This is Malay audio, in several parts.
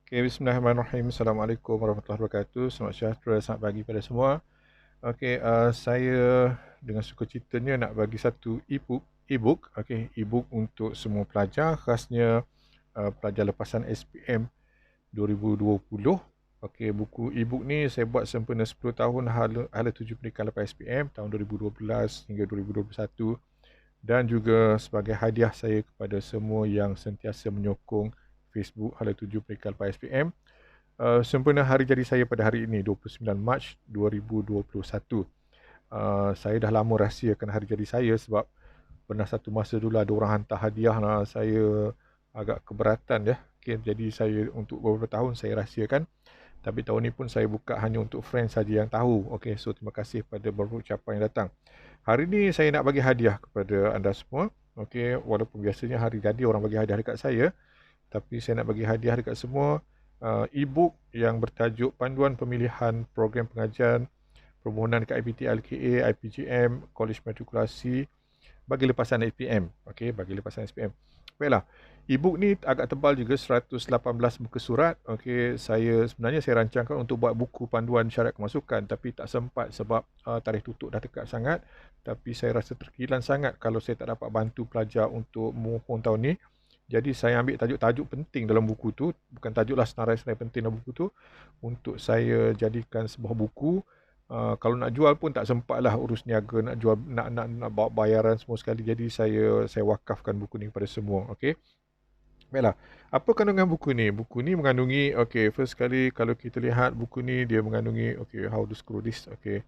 Okay, bismillahirrahmanirrahim. Assalamualaikum warahmatullahi wabarakatuh. Selamat sejahtera, selamat pagi pada semua. Okay, saya dengan sukacitanya nak bagi satu e-book, okay, e-book untuk semua pelajar, khasnya pelajar lepasan SPM 2020. Okay, buku e-book ni saya buat sempena 10 tahun hala 7 pendidikan lepas SPM tahun 2012 hingga 2021, dan juga sebagai hadiah saya kepada semua yang sentiasa menyokong Facebook hala 7 pendidikan lepas SPM. Sempena hari jadi saya pada hari ini 29 Mac 2021. Saya dah lama rahsiakan hari jadi saya sebab pernah satu masa dulu ada orang hantar hadiah lah, saya agak keberatan ya. Okay, jadi saya untuk beberapa tahun saya rahsiakan. Tapi tahun ni pun saya buka hanya untuk friends saja yang tahu. Okay, so terima kasih pada beberapa ucapan yang datang. Hari ni saya nak bagi hadiah kepada anda semua. Okay, walaupun biasanya hari jadi orang bagi hadiah dekat saya, tapi saya nak bagi hadiah dekat semua e-book yang bertajuk Panduan Pemilihan Program Pengajian Permohonan dekat IPT LKA, IPGM, College Matrikulasi bagi lepasan SPM. Okey, bagi lepasan SPM. Baiklah. E-book ni agak tebal juga, 118 muka surat. Okey, sebenarnya saya rancangkan untuk buat buku panduan syarat kemasukan, tapi tak sempat sebab tarikh tutup dah dekat sangat. Tapi saya rasa terkilan sangat kalau saya tak dapat bantu pelajar untuk mohon tahun ni. Jadi saya ambil tajuk-tajuk penting dalam buku tu, bukan tajuklah senarai-senarai penting dalam buku tu, untuk saya jadikan sebuah buku. Kalau nak jual pun tak sempat lah urus niaga, nak jual, nak bawa bayaran semua sekali. Jadi saya wakafkan buku ni kepada semua. Okey. Baiklah. Apa kandungan buku ni? Buku ni mengandungi, okey, first sekali kalau kita lihat buku ni dia mengandungi, okey, how to screw this. Okey.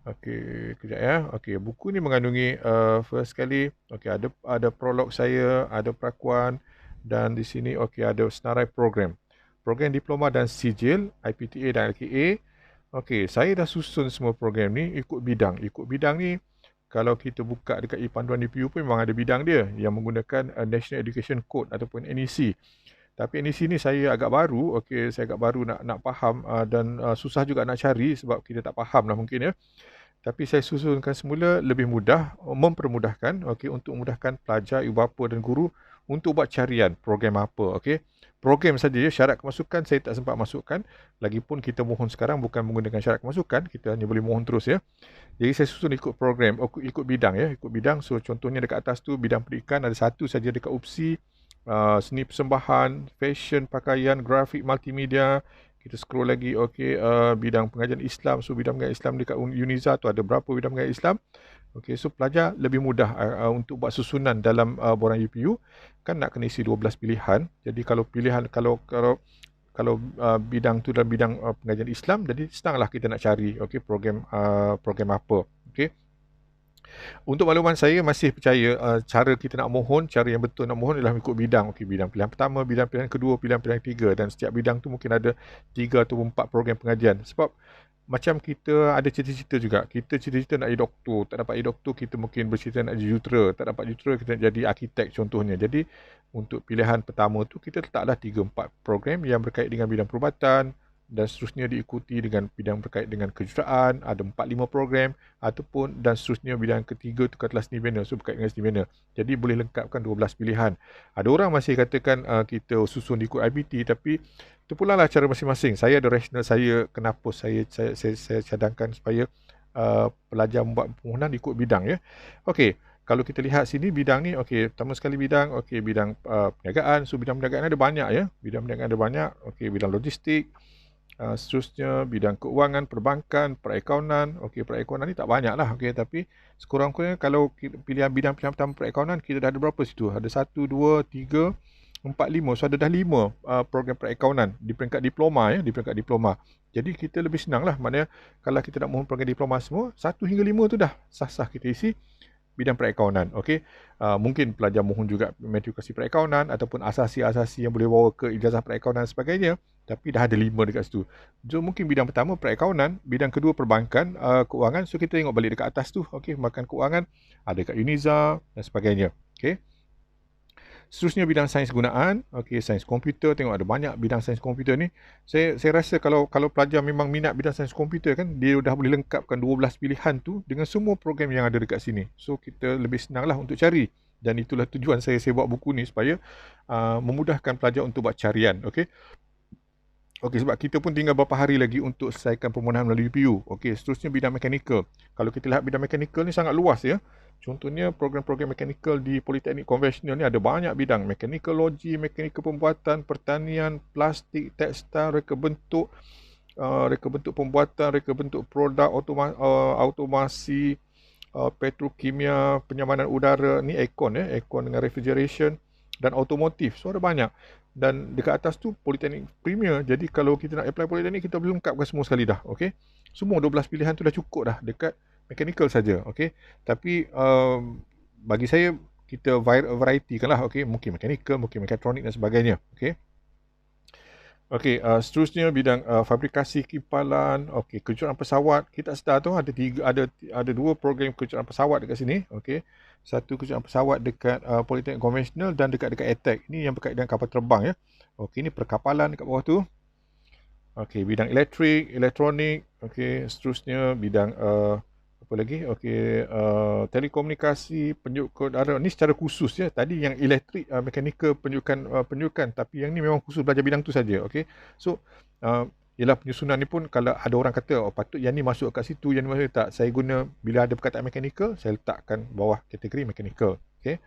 Okey, kejap ya. Okey, buku ni mengandungi first sekali, okey, ada prolog saya, ada perakuan, dan di sini okey ada senarai program. Program diploma dan sijil IPTA dan LKA. Okey, saya dah susun semua program ni ikut bidang. Ikut bidang ni kalau kita buka dekat e-panduan DPU pun memang ada bidang dia yang menggunakan National Education Code ataupun NEC. Tapi NEC ni saya agak baru, okey, saya agak baru nak faham, dan susah juga nak cari sebab kita tak faham lah mungkin ya. Tapi saya susunkan semula lebih mudah, mempermudahkan, okey, untuk memudahkan pelajar, ibu bapa dan guru untuk buat carian program apa, okey. Program saja ya, syarat kemasukan saya tak sempat masukkan. Lagipun kita mohon sekarang bukan menggunakan syarat kemasukan, kita hanya boleh mohon terus ya. Jadi saya susun ikut program, ikut bidang ya, ikut bidang. So contohnya dekat atas tu bidang pendidikan ada satu saja dekat UPSI, seni persembahan, fashion, pakaian, grafik, multimedia. Kita scroll lagi, okey, bidang pengajian Islam. So bidang pengajian Islam dekat Uniza tu ada berapa bidang pengajian Islam. Okey, so pelajar lebih mudah untuk buat susunan dalam borang UPU. Kan nak kena isi 12 pilihan. Jadi kalau pilihan, kalau bidang tu dalam bidang pengajian Islam, jadi senanglah kita nak cari, okey, program apa. Okey. Untuk makluman saya masih percaya cara kita nak mohon, cara yang betul nak mohon adalah mengikut bidang. Okey, bidang pilihan pertama, bidang pilihan kedua, bidang pilihan ketiga, dan setiap bidang tu mungkin ada 3 atau 4 program pengajian. Sebab macam kita ada cita-cita juga. Kita cita-cita nak jadi doktor, tak dapat jadi doktor, kita mungkin bercita nak jadi jurutera, tak dapat jurutera kita nak jadi arkitek contohnya. Jadi untuk pilihan pertama tu kita letaklah 3-4 program yang berkait dengan bidang perubatan, dan seterusnya diikuti dengan bidang berkait dengan kejuruteraan, ada 4-5 program, ataupun dan seterusnya bidang ketiga tu katalah seni bina, so berkait dengan seni bina. Jadi boleh lengkapkan 12 pilihan. Ada orang masih katakan kita susun ikut IBT, tapi itu pula lah cara masing-masing. Saya ada rasional saya kenapa saya cadangkan supaya pelajar membuat permohonan ikut bidang ya. Okey, kalau kita lihat sini bidang ni, okey, pertama sekali bidang, okey, bidang perniagaan. So bidang perniagaan ada banyak ya. Bidang perniagaan ada banyak. Okey, bidang logistik. Seterusnya bidang keuangan, perbankan, perakaunan. Okey, perakaunan ni tak banyak lah, okey, tapi sekurang-kurangnya kalau pilihan bidang-pilihan pertama perakaunan, kita dah ada berapa situ? Ada 1, 2, 3, 4, 5. So ada dah 5 program perakaunan di peringkat diploma ya, di peringkat diploma. Jadi kita lebih senang lah, maknanya kalau kita nak mohon program diploma semua, 1 hingga 5 tu dah sah-sah kita isi bidang perakaunan. Okey, mungkin pelajar mohon juga matrikulasi perakaunan ataupun asasi-asasi yang boleh bawa ke ijazah perakaunan dan sebagainya, tapi dah ada 5 dekat situ. So mungkin bidang pertama perakaunan, bidang kedua perbankan, keuangan. So kita tengok balik dekat atas tu, okey, perbankan, keuangan ada kat Uniza dan sebagainya. Okey. Seterusnya bidang sains gunaan, okey, sains komputer, tengok ada banyak bidang sains komputer ni. Saya rasa kalau pelajar memang minat bidang sains komputer kan, dia dah boleh lengkapkan 12 pilihan tu dengan semua program yang ada dekat sini. So kita lebih senanglah untuk cari, dan itulah tujuan saya buat buku ni supaya memudahkan pelajar untuk buat carian, okey. Okey, sebab kita pun tinggal beberapa hari lagi untuk selesaikan permohonan melalui UPU. Okey, seterusnya bidang mechanical. Kalau kita lihat bidang mechanical ni sangat luas ya. Contohnya program-program mechanical di Politeknik Konvensional ni ada banyak bidang. Mechanicalogy, mechanical pembuatan, pertanian, plastik, tekstil, reka bentuk pembuatan, reka bentuk produk, automasi, petrokimia, penyamanan udara, ni aircon aircon dengan refrigeration dan automotif. So ada banyak. Dan dekat atas tu Politeknik Premier. Jadi kalau kita nak apply Politeknik, kita boleh lengkapkan semua sekali dah. Okey. Semua 12 pilihan tu dah cukup dah dekat mechanical saja. Okey. Tapi bagi saya kita variety kan lah. Okey, mungkin mechanical, mungkin mekatronik dan sebagainya. Okey. Okey, seterusnya bidang fabrikasi kipalan, okey, kejuruteraan pesawat. Kita sedar tu ada dua program kejuruteraan pesawat dekat sini, okey. Satu kejuruteraan pesawat dekat Politeknik Konvensional dan dekat ATEC. Ini yang berkaitan dengan kapal terbang ya. Okey, ini perkapalan dekat bawah tu. Okey, bidang elektrik, elektronik, okey, seterusnya bidang apa lagi? Okey, telekomunikasi, penjuk udara. Ni secara khusus ya. Tadi yang elektrik, mekanikal, penjukan, tapi yang ni memang khusus belajar bidang tu saja, okey. So, ialah penyusunan ni pun kalau ada orang kata patut yang ni masuk kat situ, yang ni masuk tak, saya guna bila ada perkataan mekanikal, saya letakkan bawah kategori mekanikal, okey.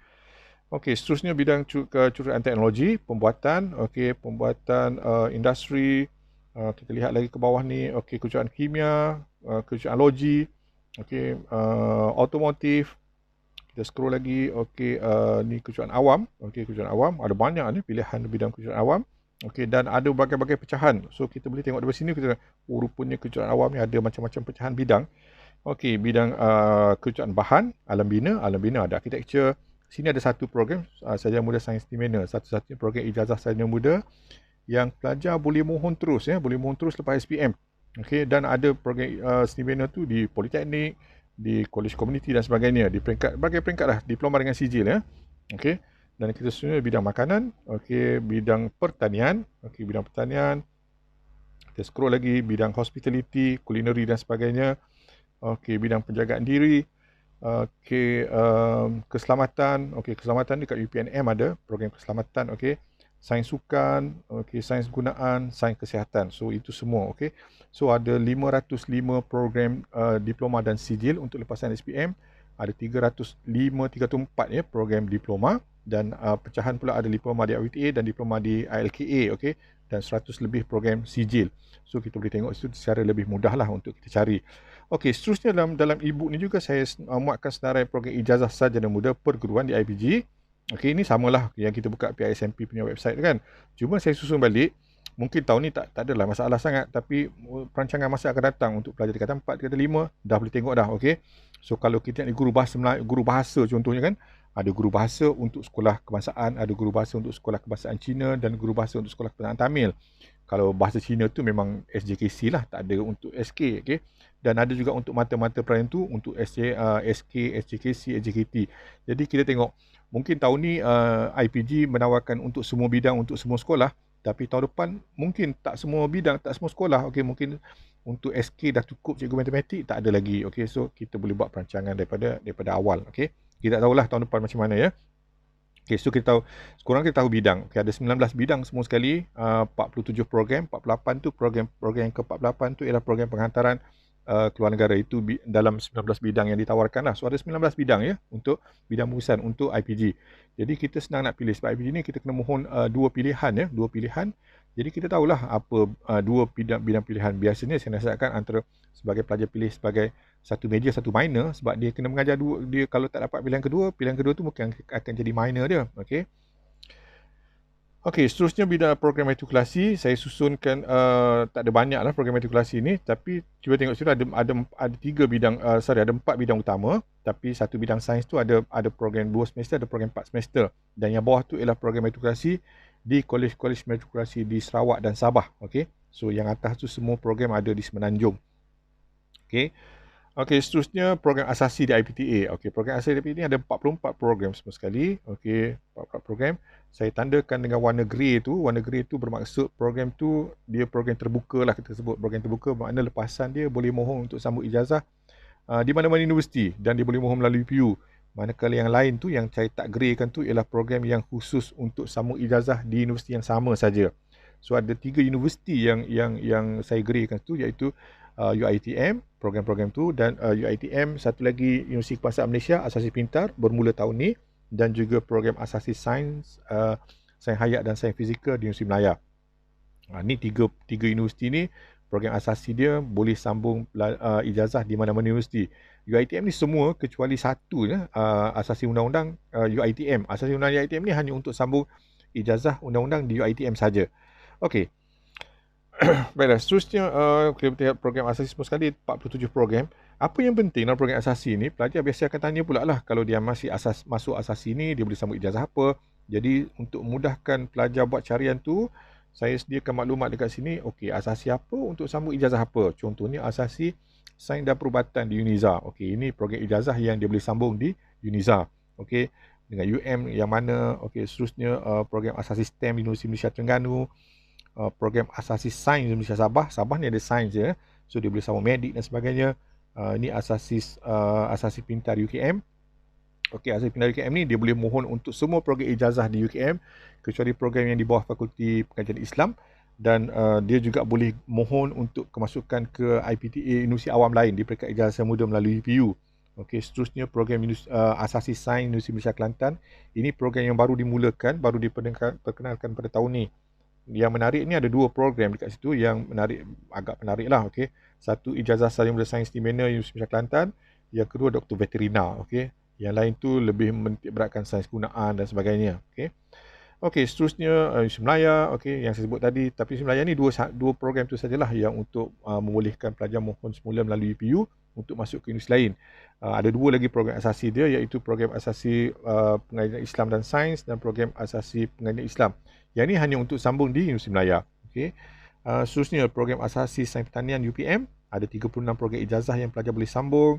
Okey, seterusnya bidang kejuruteraan teknologi, pembuatan, okey, pembuatan industri. Kita lihat lagi ke bawah ni, okey, kejuruteraan kimia, kejuruteraan logi, okey, automotif. Kita scroll lagi, okey, ni kejuruteraan awam, okey, kejuruteraan awam, ada banyak ni pilihan bidang kejuruteraan awam. Okey, dan ada berbagai-bagai pecahan. So kita boleh tengok dari sini, kita rupanya kejuruteraan awam ni ada macam-macam pecahan bidang. Okey, bidang kejuruteraan bahan, alam bina ada architecture. Sini ada satu program sarjana muda sains istimena, satu-satunya program ijazah sarjana muda yang pelajar boleh mohon terus ya, boleh mohon terus lepas SPM. Okey, dan ada program istimena tu di Politeknik, di Kolej Komuniti dan sebagainya, di berbagai peringkat lah, diploma dengan sijil ya. Okey. Dan kita seterusnya bidang makanan, okey, bidang pertanian, okey, bidang pertanian. Kita scroll lagi bidang hospitality, culinary dan sebagainya. Okey, bidang penjagaan diri. Okey, keselamatan, okey, keselamatan dekat UPNM ada program keselamatan, okey. Sains sukan, okey, sains gunaan, sains kesihatan. So itu semua, okey. So ada 505 program diploma dan sijil untuk lepasan SPM. Ada 304 ya program diploma, dan pecahan pula ada diploma di IWTA dan diploma di ILKA, okey, dan 100 lebih program sijil. So kita boleh tengok itu secara lebih mudah lah untuk kita cari. Okey, seterusnya dalam e-book ni juga saya muatkan senarai program ijazah sarjana muda perguruan di IPG. Okey, ini samalah yang kita buka PISMP punya website kan. Cuma saya susun balik. Mungkin tahun ni tak adalah masalah sangat, tapi perancangan masa akan datang untuk pelajar tingkatan 4, tingkatan 5 dah boleh tengok dah, okey. So kalau kita nak guru bahasa contohnya kan, ada guru bahasa untuk sekolah kebangsaan, ada guru bahasa untuk sekolah kebangsaan Cina dan guru bahasa untuk sekolah kebangsaan Tamil. Kalau bahasa Cina tu memang SJKC lah, tak ada untuk SK, okey. Dan ada juga untuk mata-mata pelajaran tu untuk SK, SJKC, SJKT. Jadi kita tengok, mungkin tahun ni IPG menawarkan untuk semua bidang, untuk semua sekolah. Tapi tahun depan mungkin tak semua bidang, tak semua sekolah. Okey, mungkin untuk SK dah cukup cikgu matematik, tak ada lagi. Okey, so kita boleh buat perancangan daripada awal. Okey, kita tahulah tahun depan macam mana ya. Okey, so kita tahu, sekurang kita tahu bidang. Okey, ada 19 bidang semua sekali, 47 program, 48 tu program yang ke-48 tu ialah program penghantaran keluar negara. Itu dalam 19 bidang yang ditawarkan lah. So ada 19 bidang ya untuk bidang pengurusan untuk IPG. Jadi kita senang nak pilih, sebab IPG ni kita kena mohon dua pilihan. Jadi kita tahulah apa dua bidang pilihan. Biasanya saya nasihatkan antara sebagai pelajar pilih sebagai satu major, satu minor, sebab dia kena mengajar dua. Dia kalau tak dapat pilihan kedua tu mungkin akan jadi minor dia. Okey. Okey, seterusnya bidang program matrikulasi. Saya susunkan tak ada banyak lah program matrikulasi ni, tapi cuba tengok sini ada 4 bidang utama, tapi satu bidang sains tu ada program 2 semester, ada program 4 semester, dan yang bawah tu ialah program matrikulasi di kolej-kolej matrikulasi di Sarawak dan Sabah. Okey, so yang atas tu semua program ada di Semenanjung. Okey. Okey, seterusnya program asasi di IPTA. Okey, program asasi di IPTA ada 44 program semua sekali. Okey, 44 program. Saya tandakan dengan warna grey tu. Warna grey tu bermaksud program tu dia program terbuka lah, kita sebut program terbuka, bermakna lepasan dia boleh mohon untuk sambung ijazah di mana-mana universiti, dan dia boleh mohon melalui PU. Manakala yang lain tu yang saya tak greykan tu ialah program yang khusus untuk sambung ijazah di universiti yang sama saja. So ada 3 universiti yang saya gerakkan tu, iaitu UiTM, program-program tu, dan UiTM, satu lagi Universiti Kebangsaan Malaysia, Asasi Pintar, bermula tahun ni, dan juga program Asasi Sains, Sains Hayat dan Sains Fizikal di Universiti Melaya. Ni tiga universiti ni, program asasi dia boleh sambung ijazah di mana-mana universiti. UiTM ni semua kecuali satu je, asasi undang-undang UiTM. Asasi undang-undang UiTM ni hanya untuk sambung ijazah undang-undang di UiTM saja. Okey. Baiklah, seterusnya kita lihat program asasi semua sekali, 47 program. Apa yang penting dalam program asasi ni, pelajar biasa akan tanya pula lah, kalau dia masih masuk asasi ni, dia boleh sambung ijazah apa. Jadi untuk memudahkan pelajar buat carian tu, saya sediakan maklumat dekat sini. Okey, asasi apa untuk sambung ijazah apa. Contohnya asasi Sains dan Perubatan di UNIZA. Okey, ini program ijazah yang dia boleh sambung di UNIZA. Okey, dengan UM yang mana. Okey, seterusnya program asasi STEM di Universiti Malaysia Terengganu. Program asasi Sains di Malaysia Sabah. Sabah ni ada sains je. So dia boleh sambung medik dan sebagainya. Ini asasi pintar UKM. Okey, asasi pintar UKM ni dia boleh mohon untuk semua program ijazah di UKM kecuali program yang di bawah Fakulti Pengajian Islam, dan dia juga boleh mohon untuk kemasukan ke IPTA Universiti Awam lain di peringkat ijazah muda melalui UPU. Okey, seterusnya program asasi Sains Universiti Malaysia Kelantan. Ini program yang baru dimulakan, baru diperkenalkan pada tahun ni. Yang menarik ni ada 2 program dekat situ yang menarik, agak menarik lah. Okey, satu ijazah sarjana muda sains di mana Universiti Malaysia Kelantan, yang kedua doktor veterina. Okey, yang lain tu lebih menitik beratkan sains gunaan dan sebagainya. Okey. Okey, seterusnya Universiti Melaya, okey, yang saya sebut tadi. Tapi Universiti Melaya ni dua program tu sajalah yang untuk membolehkan pelajar mohon semula melalui UPU untuk masuk ke universiti lain. Ada 2 lagi program asasi dia, iaitu program asasi pengajian Islam dan Sains dan program asasi pengajian Islam. Yang ni hanya untuk sambung di Universiti Melaya. Okey. Seterusnya program asasi Sains Pertanian UPM, ada 36 program ijazah yang pelajar boleh sambung.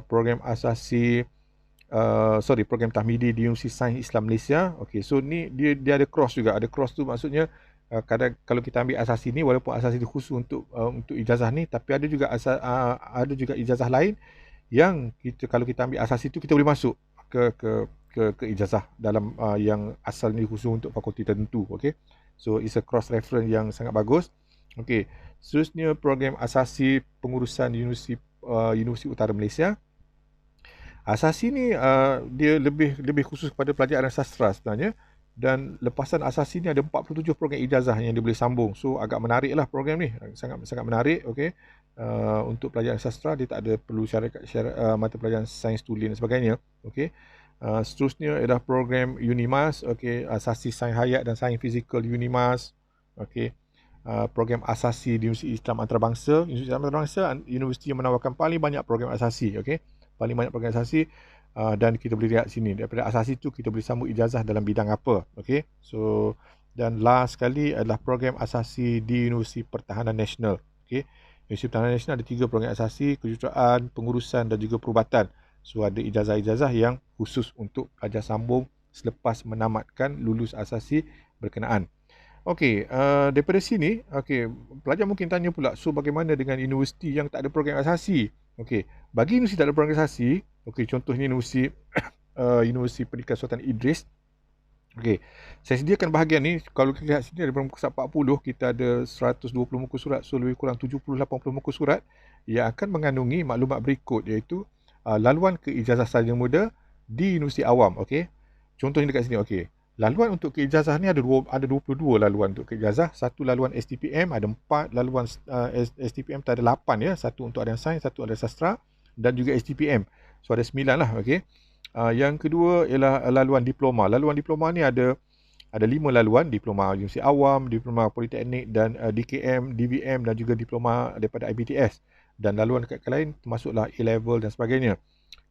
Program asasi program tahmidi di Universiti Sains Islam Malaysia. Okey, so ni dia ada cross juga. Ada cross tu maksudnya kadang kalau kita ambil asasi ni, walaupun asasi dia khusus untuk ijazah ni, tapi ada juga ijazah lain yang kalau kita ambil asasi tu, kita boleh masuk ke ijazah dalam yang asal ni khusus untuk fakulti tertentu. Okey, so it's a cross reference yang sangat bagus. Okey, seterusnya program asasi pengurusan Universiti Utara Malaysia. Asasi ni dia lebih khusus kepada pelajar aliran sastra sebenarnya, dan lepasan asasi ni ada 47 program ijazah yang dia boleh sambung. So agak menarik lah program ni, sangat menarik. Okey, untuk pelajar sastra dia tak ada perlu syarat mata pelajaran sains tulis dan sebagainya. Okey, seterusnya adalah program UNIMAS. Okey, asasi sains hayat dan sains fizikal UNIMAS. Okey, program asasi di Universiti Islam Antarabangsa. Universiti Islam Antarabangsa universiti yang menawarkan paling banyak program asasi. Okey, paling banyak program asasi, dan kita boleh lihat sini daripada asasi tu kita boleh sambung ijazah dalam bidang apa. Okey, so dan last sekali adalah program asasi di Universiti Pertahanan Nasional. Okey, Universiti Pertahanan Nasional ada 3 program asasi, kejuruteraan, pengurusan dan juga perubatan. So ada ijazah-ijazah yang khusus untuk pelajar sambung selepas menamatkan lulus asasi berkenaan. Okey, daripada sini, okey, pelajar mungkin tanya pula, so bagaimana dengan universiti yang tak ada program asasi? Okey, bagi universiti tak ada program asasi, okey, contohnya Universiti Pendidikan Sultan Idris. Okey, saya sediakan bahagian ni. Kalau kita lihat sini daripada muka surat 40, kita ada 120 muka surat, so lebih kurang 70-80 muka surat yang akan mengandungi maklumat berikut, iaitu laluan ke ijazah sarjana muda di Universiti Awam. Okey, contohnya dekat sini. Okey, laluan untuk keijazah ni ada 22 laluan untuk keijazah. Satu laluan STPM, ada 4 laluan STPM, tak ada 8 ya. Satu untuk aliran sains, satu aliran sastra, dan juga STPM. So ada 9 lah. Okey. Yang kedua ialah laluan diploma. Laluan diploma ni ada 5 laluan: diploma Universiti Awam, diploma Politeknik, dan DKM, DVM, dan juga diploma daripada IPTS. Dan laluan dekat lain termasuklah A-level dan sebagainya.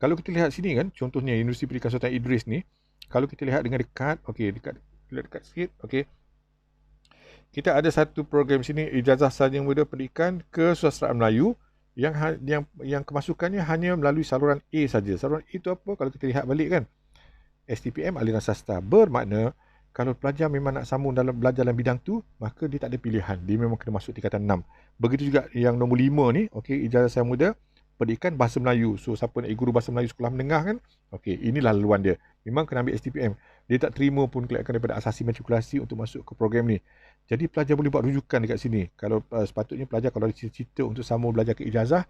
Kalau kita lihat sini kan, contohnya Universiti Pendidikan Sultan Idris ni, kalau kita lihat dengan dekat, okey, dekat sikit, okey. Kita ada satu program sini, ijazah sarjana muda pendidikan kesusastraan Melayu, yang kemasukannya hanya melalui saluran A saja. Saluran A itu apa? Kalau kita lihat balik kan, STPM aliran sastra. Bermakna kalau pelajar memang nak sambung belajar dalam bidang tu, maka dia tak ada pilihan. Dia memang kena masuk tingkatan 6. Begitu juga yang nombor 5 ni, okey, ijazah sarjana muda pendidikan bahasa Melayu. So siapa nak guru bahasa Melayu sekolah menengah kan, okey, inilah laluan dia. Memang kena ambil STPM. dia tak terima pun kelayakan daripada asasi matrikulasi untuk masuk ke program ni. Jadi pelajar boleh buat rujukan dekat sini. Kalau sepatutnya pelajar kalau ada cita-cita untuk sambung belajar ke ijazah,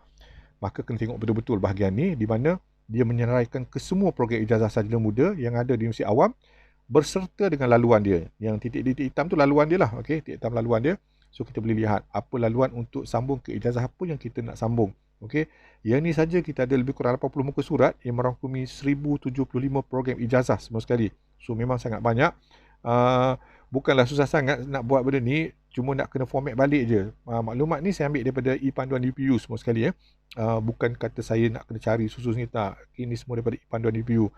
maka kena tengok betul-betul bahagian ni di mana dia menyeraikan ke semua program ijazah sarjana muda yang ada di Universiti Awam berserta dengan laluan dia. Yang titik-titik hitam tu laluan dia lah. Okey, titik hitam laluan dia. So kita boleh lihat apa laluan untuk sambung ke ijazah apa yang kita nak sambung. Okey. Yang ni saja kita ada lebih kurang 80 muka surat yang merangkumi 1075 program ijazah semua sekali. So memang sangat banyak. Bukanlah susah sangat nak buat benda ni, cuma nak kena format balik je. Maklumat ni saya ambil daripada e-panduan UPU semua sekali ya. Bukan kata saya nak kena cari susu ni, tak. Ini semua daripada e-panduan UPU.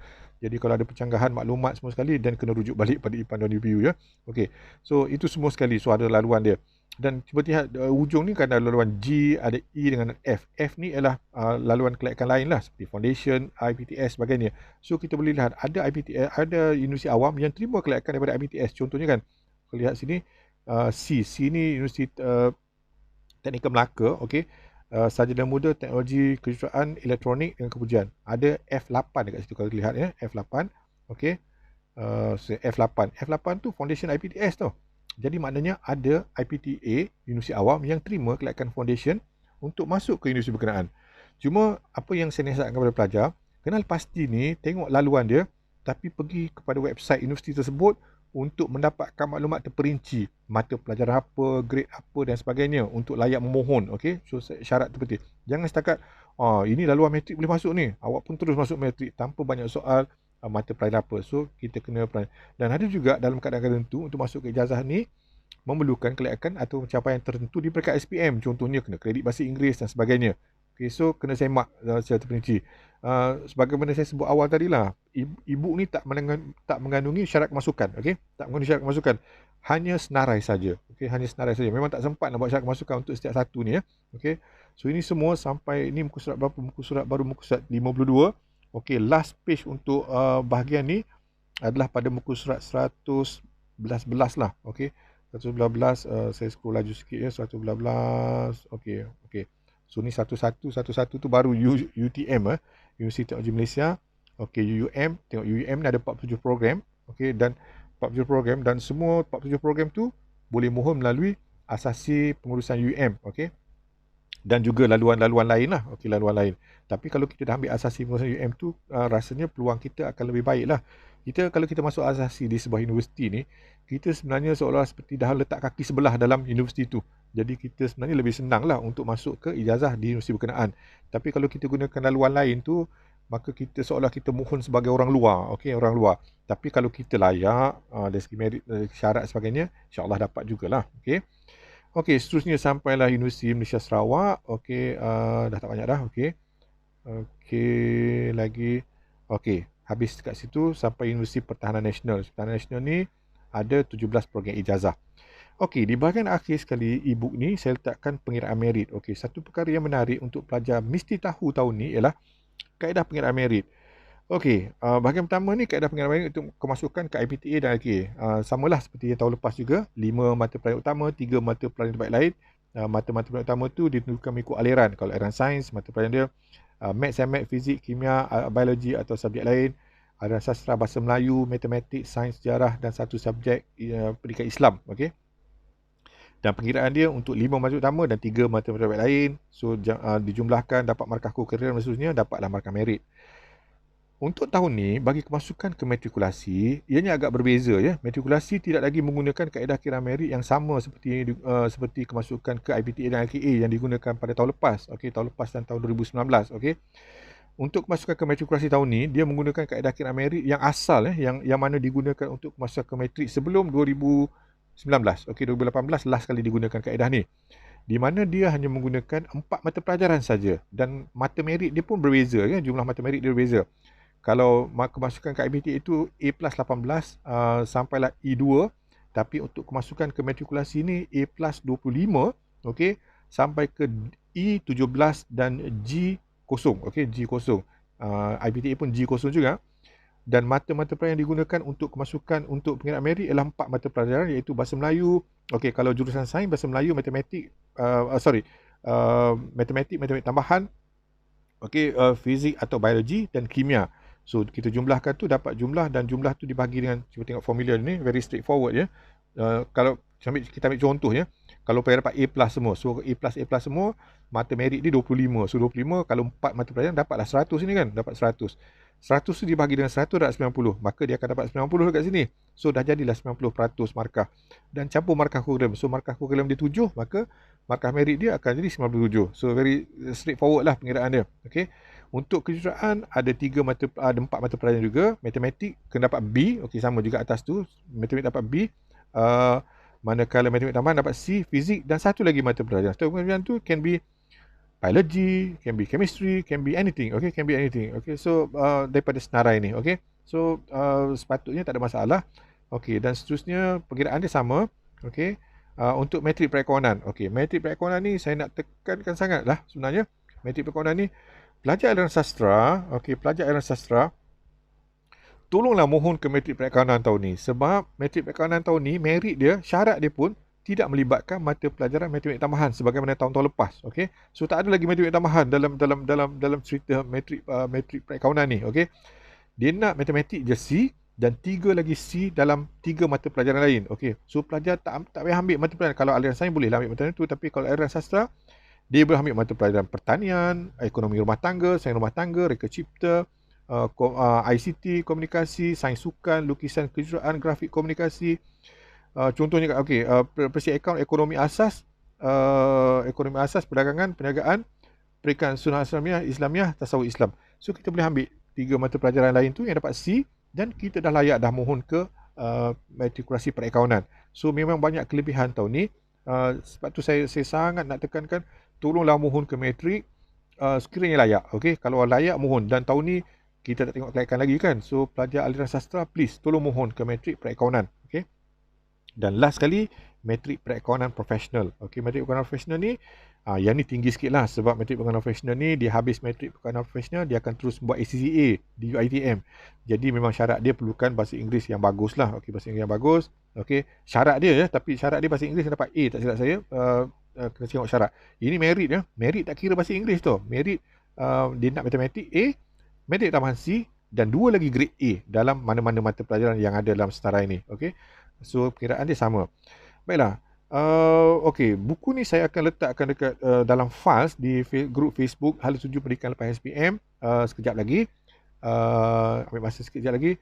Jadi kalau ada pencanggahan maklumat semua sekali dan kena rujuk balik pada e-panduan UPU ya. Okey. So itu semua sekali. So ada laluan dia. Dan cuba lihat ujung ni kan ada laluan G, ada E dengan F. F ni adalah laluan kelayakan lain lah seperti foundation, IPTS sebagainya. So kita boleh lihat ada IPTS, ada Universiti Awam yang terima kelayakan daripada IPTS. Contohnya kan, kita lihat sini C ni Universiti Teknikal Melaka, okey. Sarjana muda teknologi kejuruteraan elektronik dan kepujian. Ada F8 dekat situ kalau lihat ya, F8. Okey. F8. F8 tu foundation IPTS tu. Jadi maknanya ada IPTA, Universiti Awam yang terima kelayakan foundation untuk masuk ke universiti berkenaan. Cuma apa yang saya nasihatkan kepada pelajar, kenal pasti ni tengok laluan dia, tapi pergi kepada website universiti tersebut untuk mendapatkan maklumat terperinci, mata pelajaran apa, grade apa dan sebagainya untuk layak memohon. Okey, so syarat seperti jangan setakat ini laluan matrik boleh masuk ni, awak pun terus masuk matrik tanpa banyak soal mata pelajaran apa. So kita kena dan ada juga dalam keadaan tertentu untuk masuk ke ijazah ni memerlukan kelayakan atau pencapaian tertentu di peringkat SPM. Contohnya kena kredit bahasa Inggeris dan sebagainya. Okay, so kena semak secara terperinci. Sebagaimana saya sebut awal tadi lah, e-book ni tak mengandungi syarat kemasukan. Okay? Tak mengandungi syarat kemasukan. Hanya senarai saja. Okay? Hanya senarai saja. Memang tak sempat nak buat syarat kemasukan untuk setiap satu ni. Okay? So ini semua sampai, ini muka surat berapa? Muka surat baru muka surat 52. Okay, last page untuk bahagian ni adalah pada muka surat 111 lah. Okay? 111, saya scroll laju sikit ya, 111. Okey. So ni 1111 tu baru UTM Universiti Teknologi Malaysia. Okey, UUM, tengok UUM ni ada 47 program. Okey, dan 47 program dan semua 47 program tu boleh mohon melalui asasi pengurusan UUM. Okey. Dan juga laluan-laluan lain lah. Okey, laluan lain. Tapi kalau kita dah ambil asasi pengurusan UUM tu, rasanya peluang kita akan lebih baik lah. Kalau kita masuk asasi di sebuah universiti ni, kita sebenarnya seolah seperti dah letak kaki sebelah dalam universiti tu. Jadi kita sebenarnya lebih senang lah untuk masuk ke ijazah di universiti berkenaan. Tapi kalau kita gunakan laluan lain tu, maka kita seolah kita mohon sebagai orang luar. Okey, orang luar. Tapi kalau kita layak, dari segi merit, syarat sebagainya, insyaAllah dapat jugalah. Okey. Okey, seterusnya sampailah Universiti Malaysia Sarawak. Okey, dah tak banyak dah. Okey. Okey, lagi. Okey, habis dekat situ sampai Universiti Pertahanan Nasional. Pertahanan Nasional ni ada 17 program ijazah. Okey, di bahagian akhir sekali e-book ni saya letakkan pengiraan merit. Okey, satu perkara yang menarik untuk pelajar mesti tahu tahun ni ialah kaedah pengiraan merit. Okey, bahagian pertama ni kaedah pengiraan merit untuk kemasukan ke IPTA dan LKA. Samalah seperti yang tahun lepas juga, 5 mata pelajaran utama, 3 mata pelajaran terbaik lain. Mata-mata pelajaran utama tu ditentukan mengikut aliran. Kalau aliran sains, mata pelajaran dia Maths and Maths, Fizik, Kimia, Biologi atau subjek lain. Ada sastra, bahasa Melayu, matematik, sains, sejarah dan satu subjek pendidikan Islam. Okey. Dan pengiraan dia untuk 5 mata utama dan 3 mata pelajaran lain. So dijumlahkan dapat markah kokerian dan seterusnya, dapatlah markah merit. Untuk tahun ni, bagi kemasukan ke matrikulasi, ianya agak berbeza ya. Matrikulasi tidak lagi menggunakan kaedah kiraan merit yang sama seperti kemasukan ke IPTA dan LKA yang digunakan pada tahun lepas. Okey, tahun lepas dan tahun 2019. Okey. Untuk kemasukan ke matrikulasi tahun ni, dia menggunakan kaedah kiraan merit yang asal yang mana digunakan untuk kemasukan ke matrik sebelum 2019. Okey, 2018 last kali digunakan kaedah ni. Di mana dia hanya menggunakan 4 mata pelajaran saja dan mata merit dia pun berbeza ya, jumlah mata merit dia berbeza. Kalau kemasukan ke IPTA itu A+ 18 sampailah E2, tapi untuk kemasukan ke matrikulasi ni A+ 25, okey, sampai ke E17 dan G0, okey, G0. IPTA pun G0 juga. Dan mata-mata pelajaran yang digunakan untuk kemasukan untuk pengiraan merit ialah 4 mata pelajaran iaitu bahasa Melayu. Okey, kalau jurusan sains, bahasa Melayu, matematik, matematik tambahan, okey, fizik atau biologi dan kimia. So kita jumlahkan tu dapat jumlah, dan jumlah tu dibagi dengan, cuba tengok formula ni, very straightforward ya. Kalau kita ambil contoh ya, kalau payah dapat A plus semua, so A plus semua, mata merit dia 25. So 25 kalau 4 mata pelajaran dapatlah 100 ni kan, dapat 100. 100 tu dibagi dengan 100 dapat 90, maka dia akan dapat 90 dekat sini. So dah jadilah 90% markah. Dan campur markah kurikulum. So markah kurikulum dia 7, maka markah merit dia akan jadi 97. So very straightforward lah pengiraan dia. Okay. Untuk kejuruteraan ada 4 mata pelajaran juga. Matematik kena dapat B. Okay, sama juga atas tu. Matematik dapat B. Manakala matematik tambahan dapat C, fizik, dan satu lagi mata pelajaran. So kemudian tu can be biology, can be chemistry, can be anything. Okay, can be anything. Okay, so daripada senarai ni. Okay, so sepatutnya tak ada masalah. Okay, dan seterusnya perkiraan dia sama. Okay, untuk matrik perekonomian. Okay, matrik perekonomian ni saya nak tekankan sangat lah sebenarnya. Matrik perekonomian ni, pelajar aliran sastra, okay, pelajar aliran sastra, tolonglah mohon ke matrik perekonomian tahun ni. Sebab matrik perekonomian tahun ni, merit dia, syarat dia pun tidak melibatkan mata pelajaran matematik tambahan sebagaimana tahun-tahun lepas. Okey. So tak ada lagi matematik tambahan dalam cerita matrik perekonomian ni. Okey. Dia nak matematik je C dan 3 lagi C dalam 3 mata pelajaran lain. Okey. So pelajar tak payah ambil mata pelajaran. Kalau aliran sains bolehlah ambil mata itu, tapi kalau aliran sastra dia boleh ambil mata pelajaran pertanian, ekonomi rumah tangga, sains rumah tangga, reka cipta, ICT, komunikasi, sains sukan, lukisan kejuruteraan, grafik komunikasi. Contohnya, Persia akaun, ekonomi asas, perdagangan, perniagaan, perikatan sunnah Islamiah, tasawuf Islam. So kita boleh ambil 3 mata pelajaran lain tu yang dapat C, dan kita dah layak dah mohon ke matrikulasi perekonomian. So memang banyak kelebihan tahun ni. Sebab tu saya sangat nak tekankan, tolonglah mohon ke matrik sekiranya layak. Okay? Kalau layak mohon, dan tahun ni kita tak tengok kelayakan lagi kan. So pelajar aliran sastra, please tolong mohon ke matrik perekonomian. Okay? Dan last sekali, matrik perekonomian profesional. Okey, matrik perekonomian profesional ni, yang ni tinggi sikit lah. Sebab matrik perekonomian profesional ni, dia habis matrik perekonomian profesional, dia akan terus buat ACCA di UiTM. Jadi memang syarat dia perlukan bahasa Inggeris yang bagus lah. Okey, bahasa Inggeris yang bagus. Okey, syarat dia ya, tapi syarat dia bahasa Inggeris dapat A, tak silap saya. Kena tengok syarat. Ini merit ya. Merit tak kira bahasa Inggeris tu. Merit dia nak matematik A, matematik tambahan C, dan 2 lagi grade A dalam mana-mana mata pelajaran yang ada dalam senarai ini. Okey. So perkiraan dia sama. Baiklah. Okey, buku ni saya akan letakkan dekat dalam files di grup Facebook Hala Tuju Pendidikan Lepas SPM sekejap lagi. Ambil masa sekejap lagi.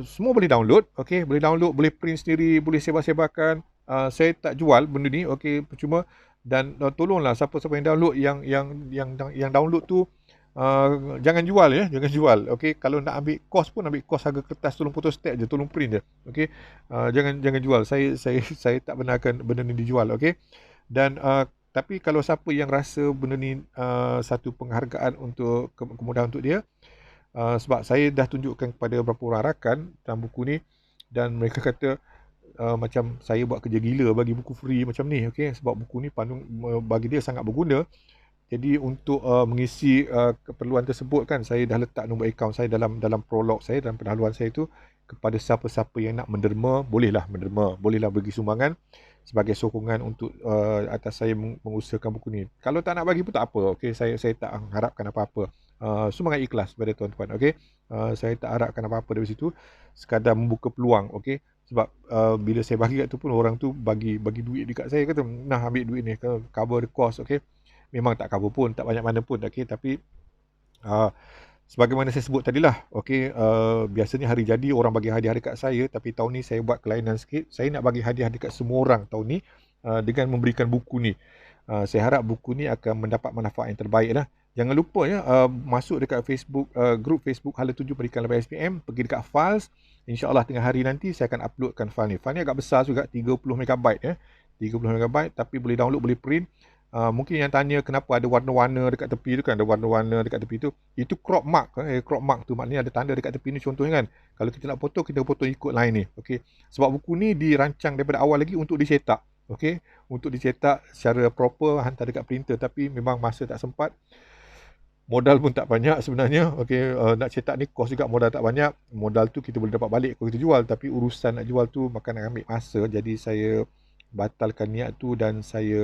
Semua boleh download. Okey, boleh download, boleh print sendiri, boleh sebar-sebarkan. Saya tak jual benda ni. Okey, percuma. Dan tolonglah siapa-siapa yang download, yang download tu, jangan jual ya, jangan jual. Okey, kalau nak ambil kos pun ambil kos harga kertas, tolong photostat je, tolong print je. Okey, jangan jual. Saya tak benarkan benda ni dijual. Okey. Dan tapi kalau siapa yang rasa benda ni satu penghargaan untuk kemudahan untuk dia, sebab saya dah tunjukkan kepada beberapa orang rakan tentang buku ni, dan mereka kata macam saya buat kerja gila bagi buku free macam ni. Okey, sebab buku ni bagi dia sangat berguna. Jadi untuk mengisi keperluan tersebut kan, saya dah letak nombor akaun saya dalam prolog saya, dalam pendahuluan saya itu, kepada siapa-siapa yang nak menderma, bolehlah bagi sumbangan sebagai sokongan untuk atas saya mengusahakan buku ni. Kalau tak nak bagi pun tak apa. Okey, saya tak harapkan apa-apa. Semangat ikhlas kepada tuan-tuan. Okey, saya tak harapkan apa-apa dari situ, sekadar membuka peluang. Okey, sebab bila saya bagi kat tu pun, orang tu bagi duit dekat saya, kata nah ambil duit ni cover the cost. Okey, memang tak cover pun, tak banyak mana pun. Okay, tapi sebagaimana saya sebut tadilah, okay, biasanya hari jadi orang bagi hadiah dekat saya, tapi tahun ni saya buat kelainan sikit. Saya nak bagi hadiah dekat semua orang tahun ni dengan memberikan buku ni. Saya harap buku ni akan mendapat manfaat yang terbaik lah. Jangan lupa ya, masuk dekat Facebook, grup Facebook Hala Tuju Pendidikan Lepas SPM, pergi dekat files. InsyaAllah tengah hari nanti saya akan uploadkan file ni. File ni agak besar juga, 30 MB ya. 30 MB, tapi boleh download, boleh print. Mungkin yang tanya kenapa ada warna-warna dekat tepi tu kan, ada warna-warna dekat tepi tu, itu crop mark. Crop mark tu maknanya ada tanda dekat tepi ni contohnya kan. Kalau kita nak foto, kita foto ikut line ni. Okey. Sebab buku ni dirancang daripada awal lagi untuk dicetak. Okey, untuk dicetak secara proper, hantar dekat printer, tapi memang masa tak sempat. Modal pun tak banyak sebenarnya. Okey, nak cetak ni kos juga, modal tak banyak. Modal tu kita boleh dapat balik kalau kita jual, tapi urusan nak jual tu makan nak ambil masa. Jadi saya batalkan niat tu dan saya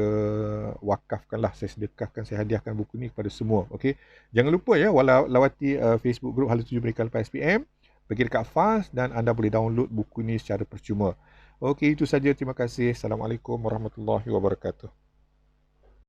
wakafkanlah, saya sedekahkan, saya hadiahkan buku ni kepada semua. Okey. Jangan lupa ya, lawati Facebook group Hala 7 Mereka Lepas SPM, pergi dekat Fast dan anda boleh download buku ni secara percuma. Okey, itu saja. Terima kasih. Assalamualaikum warahmatullahi wabarakatuh.